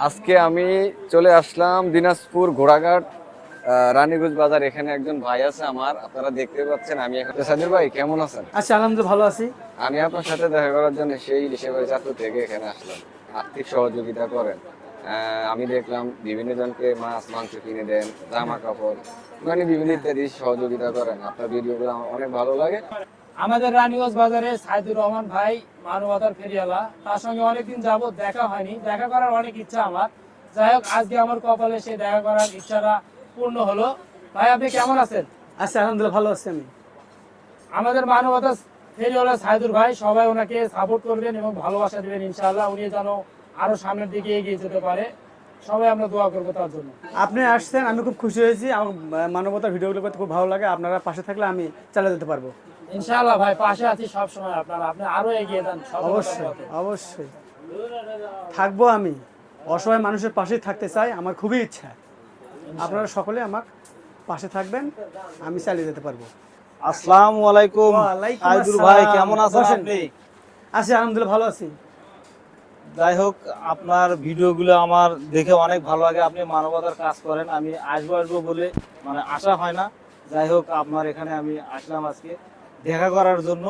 আজকে আমি চলে আসলাম দিনাজপুর ঘোড়াঘাট রানীগঞ্জ বাজার। এখানে একজন ভাই আছে আমার, আপনারা দেখতে পাচ্ছেন। আমি এখন সাদির ভাই কেমন আছেন? আচ্ছা, আলহামদুলিল্লাহ ভালো আছি। আমি আপনার সাথে দেখা করার জন্য সেই হিসেবে চাঁদপুর থেকে এখানে আসলাম। আর্থিক সহযোগিতা করেন। আমি দেখলাম বিভিন্ন জনকে মাছ মাংস কিনে দেন, জামা কাপড়, মানে বিভিন্ন ইত্যাদি সহযোগিতা করেন। আপনার ভিডিওগুলো আমার অনেক ভালো লাগে। আমাদের রানীগঞ্জ বাজারে সাইদুর রহমান ভাই মানবতার ফেরিওয়ালা, তার সঙ্গে অনেকদিন যাবত দেখা হয়নি, দেখা করার অনেক ইচ্ছা আমার। যাই হোক, আজকে আমার কপালে সে দেখা করার ইচ্ছাটা পূর্ণ হলো। ভাই, আপনি কেমন আছেন? আচ্ছা, আলহামদুলিল্লাহ ভালো আছি আমি। আমাদের মানবতার ফেরিওয়ালা সাইদুর ভাই, সবাই ওনাকে সাপোর্ট করবেন এবং ভালোবাসা দিবেন ইনশাআল্লাহ। উনি যেন আরো সামনের দিকে এগিয়ে যেতে পারে, সবাই আমরা দোয়া করবো তার জন্য। আপনি আসছেন, আমি খুব খুশি হয়েছি। আমার মানবতার ভিডিওগুলো করতে খুব ভালো লাগে। আপনারা পাশে থাকলে আমি চালিয়ে যেতে পারবো। ইনশাআল্লাহ ভাই, পাশে আছি সব সময়। আপনি আরো এগিয়ে যান। অবশ্যই অবশ্যই থাকবো আমি। অসহায় মানুষের পাশেই থাকতে চাই, আমার খুবই ইচ্ছা। আপনারা সকলে আমার পাশে থাকবেন, আমি চালিয়ে যেতে পারবো। আসসালামু আলাইকুম। ওয়ালাইকুম সাইদুর আসসালাম। ভাই কেমন আছেন বসেন। আপনি? আছি, আলহামদুলিল্লাহ ভালো আছি। যাই হোক, আপনার ভিডিওগুলো আমার দেখে অনেক ভালো লাগে। আপনি মানবতার কাজ করেন। আমি আসবো বলে মানে আশা হয় না। যাই হোক, আপনার এখানে আমি আসলাম আজকে দেখা করার জন্য।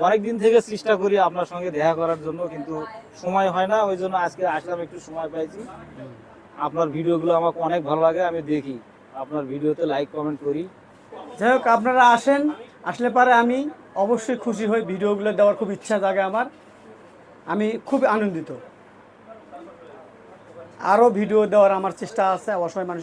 অনেক দিন থেকে চেষ্টা করি আপনার সঙ্গে দেখা করার জন্য, কিন্তু সময় হয় না। ওই জন্য আজকে আসলাম, একটু সময় পাইছি। আপনার ভিডিওগুলো আমাকে অনেক ভালো লাগে, আমি দেখি আপনার ভিডিওতে লাইক কমেন্ট করি। যাই হোক, আপনারা আসেন, আসলে পারে আমি অবশ্যই খুশি হই। ভিডিওগুলো দেওয়ার খুব ইচ্ছা জাগে আমার, আমি খুব আনন্দিত। আরও ভিডিও দেওয়ার আমার চেষ্টা আছে অসহায় মানুষ